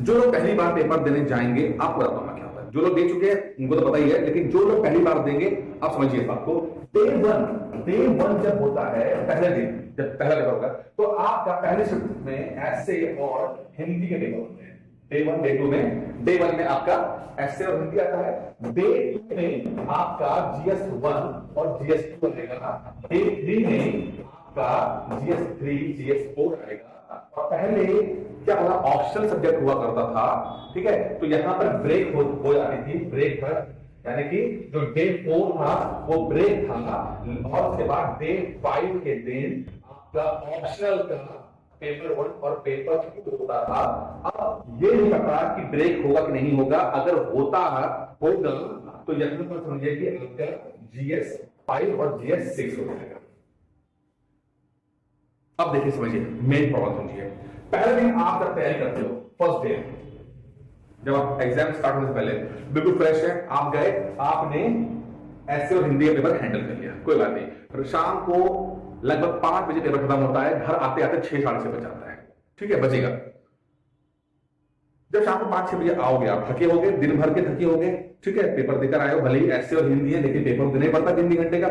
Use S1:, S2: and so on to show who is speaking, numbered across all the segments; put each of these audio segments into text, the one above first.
S1: जो लोग पहली बार पेपर देने जाएंगे, आपको बताता हूं मैं क्या होता है। जो लोग दे चुके हैं उनको तो पता ही है, लेकिन जो लोग पहली बार देंगे आप समझिए इस बात को। डे वन जब होता है, पहले दिन जब पहला पेपर होगा, तो आपका पहले शिफ्ट में ऐसे और हिंदी के पेपर होते हैं। डे वन डे टू में, डे वन में आपका ऐसे और हिंदी आता है, डे टू में आपका GS1 और GS2 रहेगा, डे थ्री में आपका GS3 GS4 आएगा। और पहले क्या होगा, ऑप्शनल सब्जेक्ट हुआ करता था, ठीक है। तो यहां पर ब्रेक हो जाती थी, ब्रेक पर, यानी कि जो डे 4 था वो ब्रेक था, और उसके बाद डे 5 के दिन आपका ऑप्शनल का पेपर 1 और पेपर 2 होता था। अब ये नहीं पता कि ब्रेक होगा कि नहीं होगा, अगर होगा तो यहां पर समझिए कि आपका GS5 और GS6 हो जाएगा। अब देखिए समझिए, मेन प्रॉब्लम समझिए। पहले दिन आप जब तैयारी करते हो, फर्स्ट डे जब आप एग्जाम स्टार्ट होने से पहले बिल्कुल फ्रेश है, आप गए, आपने ऐसे और हिंदी का पेपर हैंडल कर लिया, कोई बात नहीं। फिर शाम को लगभग 5 बजे पेपर खत्म होता है, घर आते आते 6 साढ़े 6 बज जाता है, ठीक है, बचेगा। जब शाम को 5-6 बजे आओगे, आप थके होगे, दिन भर के थके होगे, ठीक है, पेपर देकर आए हो, भले ही ऐसे और हिंदी है, लेकिन पेपर देना ही पड़ता 3 घंटे का।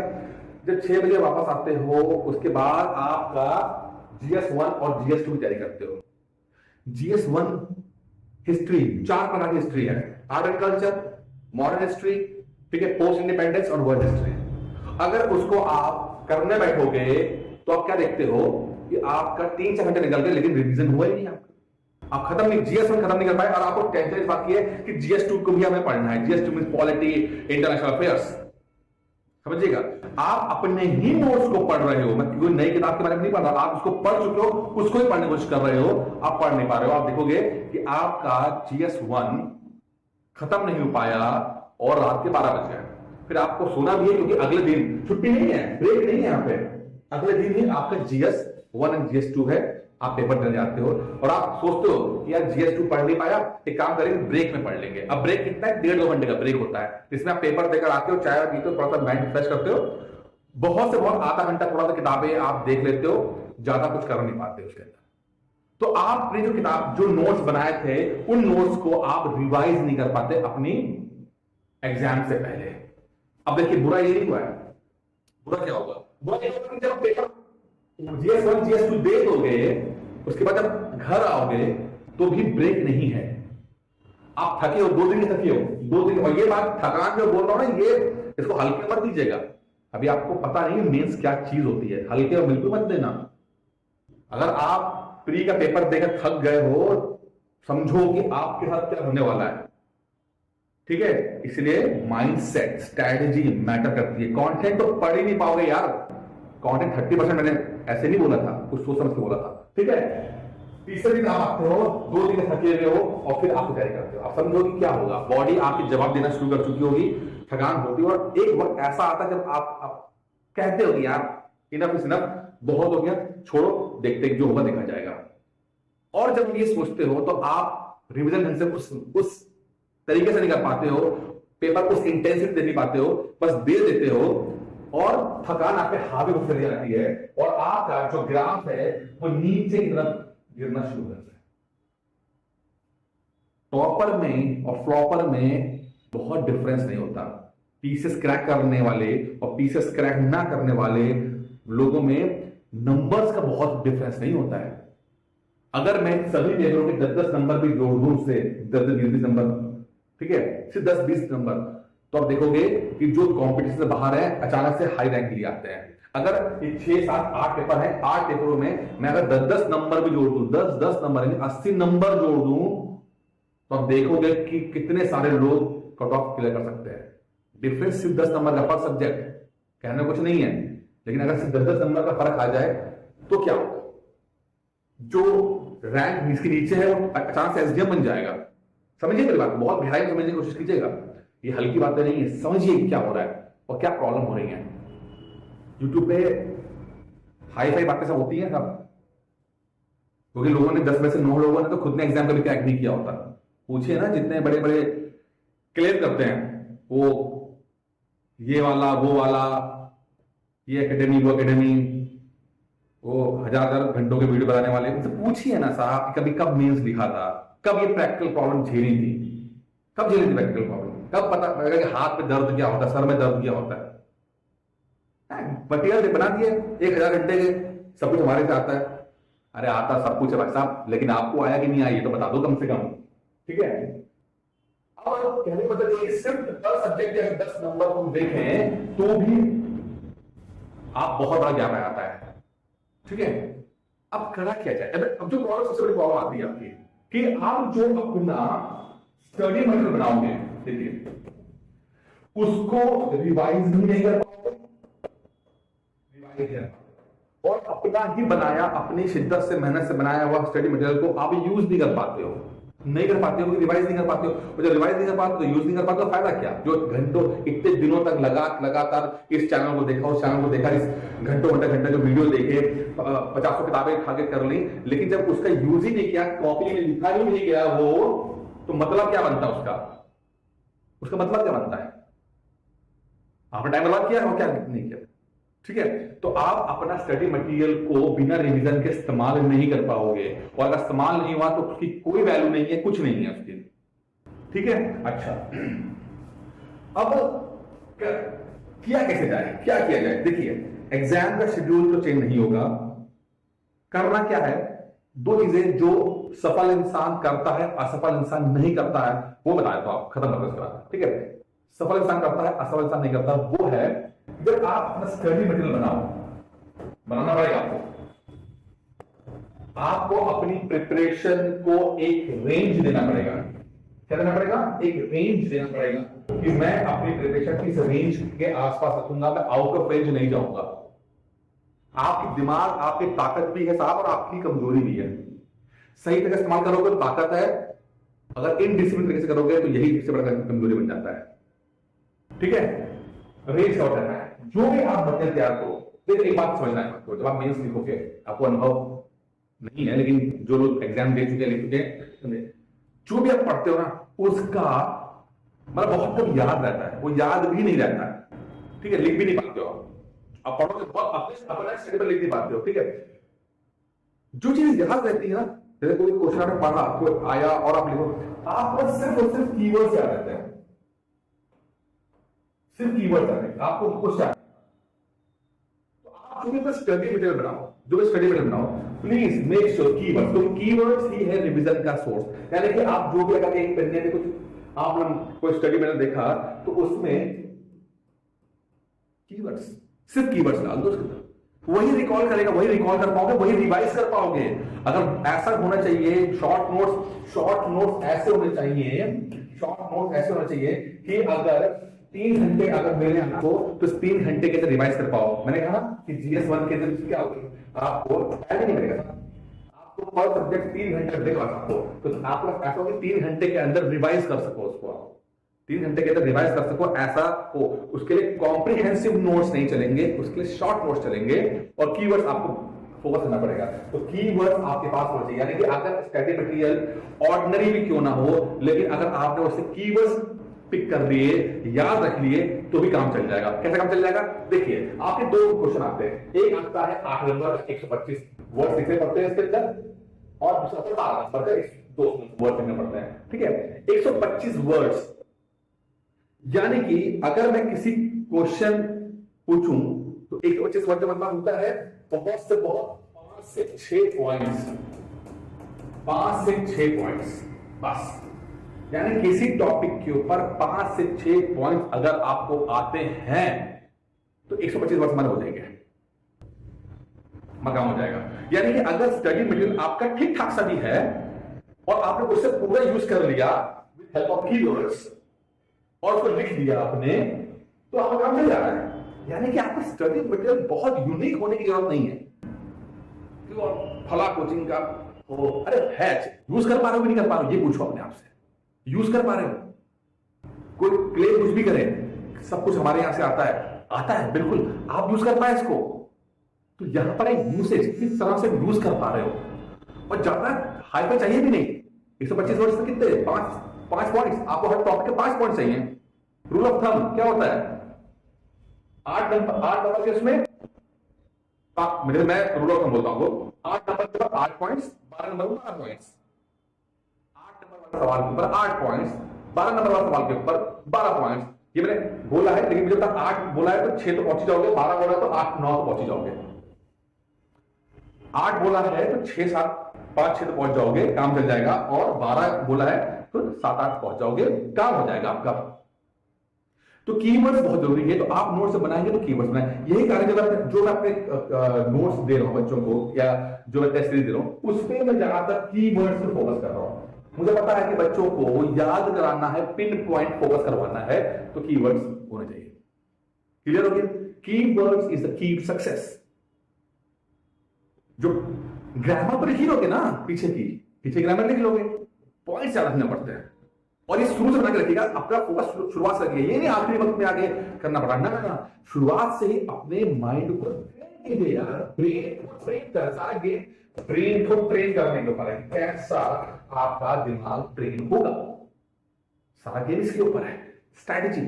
S1: जब 6 बजे वापस आते हो, उसके बाद आपका GS1 और GS2 की तैयारी करते हो। GS1 हिस्ट्री, 4 प्रकार की हिस्ट्री है, art and culture, modern history, ठीक है, पोस्ट इंडिपेंडेंस और वर्ल्ड हिस्ट्री। अगर उसको आप करने बैठोगे तो आप क्या देखते हो कि आपका 3-4 घंटे निकल गए, लेकिन रिवीजन हुआ ही नहीं आपका। आप खत्म नहीं, GS1 खत्म नहीं कर पाए, और आपको टेंशन इस बात की है कि GS2 को भी हमें पढ़ना है। GS2 means polity, international affairs, समझिएगा। आप अपने ही नोट्स को पढ़ रहे हो, मैं कोई नई किताब के बारे में नहीं पढ़ रहा, आप उसको पढ़ चुके हो, उसको ही पढ़ने की कोशिश कर रहे हो, आप पढ़ नहीं पा रहे हो। आप देखोगे कि आपका GS1 खत्म नहीं हो पाया और रात के 12 बज गए। फिर आपको सोना भी है, क्योंकि अगले दिन छुट्टी नहीं है, ब्रेक नहीं है यहाँ पे, अगले दिन ही आपका GS1 और GS2 है, आप पेपर देने जाते हो और आप सोचते हो कि यार GS2 पढ़ नहीं पाया, एक काम करेंगे ब्रेक में पढ़ लेंगे। अब ब्रेक कितना है, 1.5-2 घंटे का ब्रेक होता है, जिसमें आप पेपर देकर आते हो, चाय पीते हो, थोड़ा सा माइंड फ्रेश करते हो, बहुत से बहुत आधा घंटा थोड़ा सा किताबें आप देख लेते हो, ज्यादा कुछ कर नहीं पाते उसके अंदर। तो आपने जो किताब, जो नोट्स बनाए थे, उन नोट्स को आप रिवाइज नहीं कर पाते अपनी एग्जाम से पहले। अब देखिए, बुरा ये नहीं हुआ है, बुरा क्या होगा, बुरा ये होगा कि जब पेपर GS1 GS2 दे दोगे, उसके बाद जब घर आओगे तो भी ब्रेक नहीं है, आप थके हो, 2 दिन ही थके हो, 2 दिन। और ये बात थकान जो बोल रहा हूं ना, ये इसको हल्के मत दीजिएगा, अभी आपको पता नहीं मेंस क्या चीज होती है, हल्के और बिल्कुल मत देना। अगर आप प्री का पेपर देकर थक गए हो, समझो कि आपके साथ क्या होने वाला है, ठीक है। इसलिए माइंडसेट, स्ट्रैटेजी मैटर करती है। कंटेंट तो पढ़ ही नहीं पाओगे यार, कंटेंट 30% मैंने ऐसे नहीं बोला था, कुछ सोच समझ के बोला था, ठीक है। तीसरे दिन आप आते हो, 2 दिन थके हुए हो, और फिर आप तैयारी करते हो। आप समझो कि क्या होगा, बॉडी आपकी जवाब देना शुरू कर चुकी होगी, थकान होती है, और एक वक्त ऐसा आता है जब आप कहते हो कि यार इनफ इज इनफ, बहुत हो गया, छोड़ो, देखते जो होगा देखा जाएगा। और जब ये सोचते हो तो आप रिविजन ढंग से उस तरीके से नहीं कर पाते हो, पेपर उस इंटेंसिटी दे नहीं पाते हो, बस दे देते हो, और थकान आप पे हावी होकर चली जाती है, और आपका जो ग्राफ है वो नीचे की तरफ गिरना शुरू करता है। टॉपर में और फ्लॉपर में बहुत डिफरेंस नहीं होता। पीसेस क्रैक करने वाले और पीसेस क्रैक ना करने वाले लोगों में नंबर्स का बहुत डिफरेंस नहीं होता है। अगर मैं सभी पेपरों के 10-10 नंबर भी जोड़ दूं, से 10-20 नंबर, ठीक है, सिर्फ 10-20 नंबर, तो आप देखोगे कि जो कंपटीशन से बाहर है अचानक से हाई रैंक के लिए आते हैं। अगर 6-7-8 पेपर है, 8 पेपरों में मैं अगर 10-10 नंबर भी जोड़ दूं, 10-10 नंबर यानी 80 नंबर जोड़ दूं, तो आप देखोगे कि कितने सारे लोग कट ऑफ क्लियर कर सकते हैं। डिफरेंस सिर्फ 10 नंबर का पर सब्जेक्ट, कहने कुछ नहीं है, लेकिन अगर सिर्फ 10-10 नंबर का फर्क आ जाए तो क्या होगा, जो रैंक इसके नीचे है वो अचानक से एसडीएम बन जाएगा। समझिए मेरी बात, बहुत गहराई में समझने की कोशिश कीजिएगा, ये हल्की बातें नहीं है, समझिए क्या हो रहा है और क्या प्रॉब्लम हो रही है। यूट्यूब पे हाई फाई बातें सब होती हैं सब, क्योंकि लोगों ने 10 में से 9 लोगों ने तो खुद ने एग्जाम कभी क्रैक नहीं किया होता। पूछिए ना, जितने बड़े बड़े क्लेम करते हैं, वो ये वाला वो वाला, ये एकेडमी वो एकेडमी, वो 1000 घंटों के वीडियो बनाने वाले, उनसे पूछिए ना साहब कभी कब मेंस लिखा था, कब ये प्रैक्टिकल प्रॉब्लम झेली थी, कब झेली थी प्रैक्टिकल प्रॉब्लम, कब पता लगेगा कि हाथ में दर्द क्या होता है, सर में दर्द क्या होता है। मटीरियल बना दिए 1000 घंटे के, सब कुछ हमारे से आता है। अरे आता सब कुछ है भाई साहब, लेकिन आपको आया कि नहीं आया ये तो बता दो कम से कम, ठीक है। अब कहने मतलब ये सिर्फ पर सब्जेक्ट अगर 10 नंबर हम देखें तो भी आप बहुत बड़ा ज्ञान आता है, ठीक है। अब करा क्या जाए, अब जो प्रॉब्लम सबसे बड़ी प्रॉब्लम आती है आपकी कि आप जो अपना स्टडी मटेरियल बनाओगे, देखिए उसको रिवाइज भी नहीं कर पाओगे, और अपना ही बनाया, अपनी शिद्दत से मेहनत से बनाया हुआ स्टडी मटेरियल को आप यूज नहीं कर पाते हो, रिवाइज नहीं कर पाते हो। और जब रिवाइज नहीं कर पाते तो यूज नहीं कर पाते तो फायदा क्या। जो घंटों इतने दिनों तक लगातार इस चैनल को देखा, उस चैनल को देखा, इस घंटों घंटे जो वीडियो देखे, 50 किताबें खा के कर ली, लेकिन जब उसका यूज ही नहीं किया, कॉपी में लिखा ही नहीं गया वो, तो मतलब क्या बनता है उसका मतलब क्या बनता है। आपने टाइम बर्बाद किया और क्या नहीं किया, ठीक है। तो आप अपना स्टडी मटेरियल को बिना रिवीजन के इस्तेमाल नहीं कर पाओगे, और अगर इस्तेमाल नहीं हुआ तो उसकी कोई वैल्यू नहीं है, कुछ नहीं है उसकी, ठीक है। अच्छा, अब किया कैसे जाए, क्या किया जाए। देखिए एग्जाम का शेड्यूल तो चेंज नहीं होगा, करना क्या है, दो चीजें जो सफल इंसान करता है, असफल इंसान नहीं करता है, वो बताया तो आप खत्म कर दो, ठीक है। सफल इंसान करता है, असफल इंसान नहीं करता, वो है जब आप अपना स्टडी मटेरियल बनाना पड़ेगा आपको अपनी प्रिपरेशन को एक रेंज देना पड़ेगा। क्या देना पड़ेगा, एक रेंज देना पड़ेगा कि मैं अपनी प्रिपरेशन किस रेंज के आसपास रखूंगा, मैं आउट ऑफ रेंज नहीं जाऊंगा। आपकी दिमाग, आपकी ताकत भी है साहब, और आपकी कमजोरी भी है। सही तरह इस्तेमाल करोगे तो ताकत है, अगर इनडिसिप्लिन तरीके से करोगे तो यही सबसे बड़ा कमजोरी बन जाता है, ठीक है। रेंज का होता है जो भी आप मटेरियल तैयार करो। देखिए एक बात समझना है आपको, जब आप मेंस लिखोगे, आपको अनुभव नहीं है लेकिन जो लोग एग्जाम दे चुके, लिख चुके, जो भी आप पढ़ते हो ना उसका मतलब बहुत कम याद रहता है, वो याद भी नहीं रहता है, ठीक है। लिख भी नहीं पाते हो आप पढ़ोगे बहुत अपना स्टडी पर लिख नहीं पाते हो, ठीक है। जो चीज याद रहती है ना, जैसे कोई क्वेश्चन आपने पढ़ा, कोई आया और आप लिखो, आपको सिर्फ और सिर्फ कीवर्ड्स याद रहते हैं, सिर्फ कीवर्ड आते हैं, आपको कुछ चाहिए। तो आप जो भी स्टडी मटेरियल बनाओ, प्लीज मेक श्योर कीवर्ड्स, तो कीवर्ड्स ही है रिवीजन का सोर्स। यानी कि आप जो भी अगर एक पन्ने में कुछ आपने कोई स्टडी मटेरियल देखा तो उसमें कीवर्ड्स, सिर्फ कीवर्ड्स डाल दो, वही रिकॉल करेगा, वही रिकॉल कर पाओगे, वही रिवाइज कर पाओगे। अगर ऐसा होना चाहिए, शॉर्ट नोट्स ऐसे होने चाहिए कि अगर 3 घंटे अगर मिले आपको तो 3 घंटे के अंदर रिवाइज कर पाओ। मैंने कहा कि जीएस 1 के अंदर क्या होगा, आपको टाइम नहीं मिलेगा, आपको पर सब्जेक्ट 3 घंटे देगा आपको, तो आपको ऐसा हो कि 3 घंटे के अंदर रिवाइज कर सको, उसको आप 3 घंटे के अंदर रिवाइज कर सको, ऐसा हो। उसके लिए कॉम्प्रिहेंसिव नोट्स नहीं चलेंगे, उसके लिए शॉर्ट नोट्स चलेंगे, और कीवर्ड्स आपको फोकस करना पड़ेगा। तो कीवर्ड्स आपके पास होना चाहिए, यानी कि अगर स्टडी मटेरियल ऑर्डिनरी भी क्यों ना हो, लेकिन अगर आपने उससे कीवर्ड्स पिक कर लिए, याद रख लिए, तो भी काम चल जाएगा। कैसे काम चल जाएगा, देखिए आपके 2 क्वेश्चन आते हैं, एक आता है 8 नंबर 125 वर्ड लिखने पड़ते हैं इसके अंदर, और दूसरा 12 नंबर का 2 वर्ड लिखने पड़ते हैं, ठीक है। 125 वर्ड्स, यानी कि अगर मैं किसी क्वेश्चन पूछूं तो 125 वर्ड का मतलब होता है बहुत से बहुत 5 से 6 पॉइंट्स, 5 से 6 पॉइंट्स बस। यानी किसी टॉपिक के ऊपर 5 से 6 पॉइंट अगर आपको आते हैं तो 125 वर्ड हमारे हो जाएंगे, मकाम हो जाएगा। यानी कि अगर स्टडी मटेरियल आपका ठीक ठाक सा भी है और आपने उससे पूरा यूज कर लिया विद हेल्प ऑफ कीवर्ड्स और उसको लिख दिया आपने, तो आपका काम चल जा रहा है। यानी कि आपका स्टडी मटेरियल बहुत यूनिक होने की जरूरत नहीं है कि फला कोचिंग का हो, अरे है, यूज कर पा रहे हो कि नहीं कर पा रहे हो ये पूछो अपने आप से, यूज कर पा रहे हो। कोई क्लेम कुछ भी करे, सब कुछ हमारे यहां से आता है बिल्कुल, आप यूज कर पाए इसको, तो यहां पर एक यूसेज किस तरह से यूज कर पा रहे हो, और ज्यादा हाई फाई चाहिए भी नहीं। 125 वर्ड्स में कितने, 5 पॉइंट्स, आपको हर टॉपिक के 5 पॉइंट चाहिए। रूल ऑफ थंब क्या होता है, 8 नंबर के उसमें, मैं रूल ऑफ थंब बोलता हूं, 8 नंबर के बाद 8 पॉइंट्स, 12 नंबर में 12 पॉइंट्स, 8 सवाल के ऊपर 8 पॉइंट्स, 12 नंबर वाला सवाल के ऊपर 12 पॉइंट्स। ये मैंने बोला है, लेकिन मुझे पता 8 बोला है तो 6 तो पहुंच जाओगे, 12 बोला है तो 8 9 तो पहुंच जाओगे। 8 बोला है तो 6 7 5 6 तो पहुंच जाओगे, काम चल जाएगा। और 12 बोला है तो 7 8 पहुंच जाओगे, काम हो जाएगा आपका। तो कीवर्ड्स बहुत जरूरी है। तो आप नोट्स बनाएंगे तो कीवर्ड्स बनाएं। यही कारण जब जो मैं अपने नोट्स दे रहा हूं बच्चों को या जो मैं टेस्ट सीरीज दे रहा हूं उसपे मैं ज्यादातर कीवर्ड्स पे फोकस कर रहा हूं। मुझे पता है कि बच्चों को याद कराना है, पिन पॉइंट फोकस करवाना है, तो कीवर्ड्स होने चाहिए। क्लियर हो गया? Keywords is the key success. जो ग्रामर पर लिख लोगे ना, पीछे ग्रामर लिख लोगे, पॉइंट ज्यादा रखना पड़ते हैं। और ये शुरू से बना के रखिएगा, अपना फोकस शुरुआत से रखिए। ये नहीं आखिरी वक्त में आगे करना पड़ा ना, शुरुआत से ही अपने माइंड को ब्रेन को ट्रेन करने के ऊपर है, कैसा आपका दिमाग ट्रेन होगा। सारा गेम इसके ऊपर है, स्ट्रैटेजी।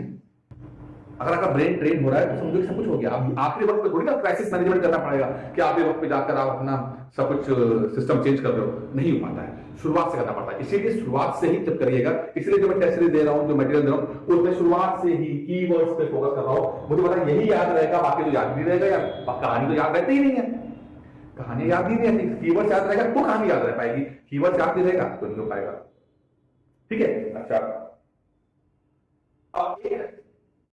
S1: अगर आपका ब्रेन ट्रेन हो रहा है तो समझो सब कुछ हो गया। अब आखिरी वक्त पे थोड़ी ना क्राइसिस मैनेजमेंट करना पड़ेगा कि आखिरी वक्त पे जाकर आप अपना सब कुछ सिस्टम चेंज कर रहे हो, नहीं हो पाता है। शुरुआत से करना पड़ता है, इसीलिए शुरुआत से ही जब करिएगा। इसलिए जो मैं टेस्ट सीरीज दे रहा हूं, जो मटेरियल दे रहा हूं, उसमें शुरुआत से ही कीवर्ड्स पे फोकस कर रहा हूं। मुझे पता यही याद रहेगा, बाकी तो याद नहीं रहेगा। या कहानी तो याद रहती ही नहीं है, कहानी याद नहीं रहती। कीवर्ड्स याद रहेगा तो कहानी याद रह पाएगी, कीवर्ड्स याद नहीं रहेगा तो नहीं हो पाएगा। ठीक है? अच्छा, अब एक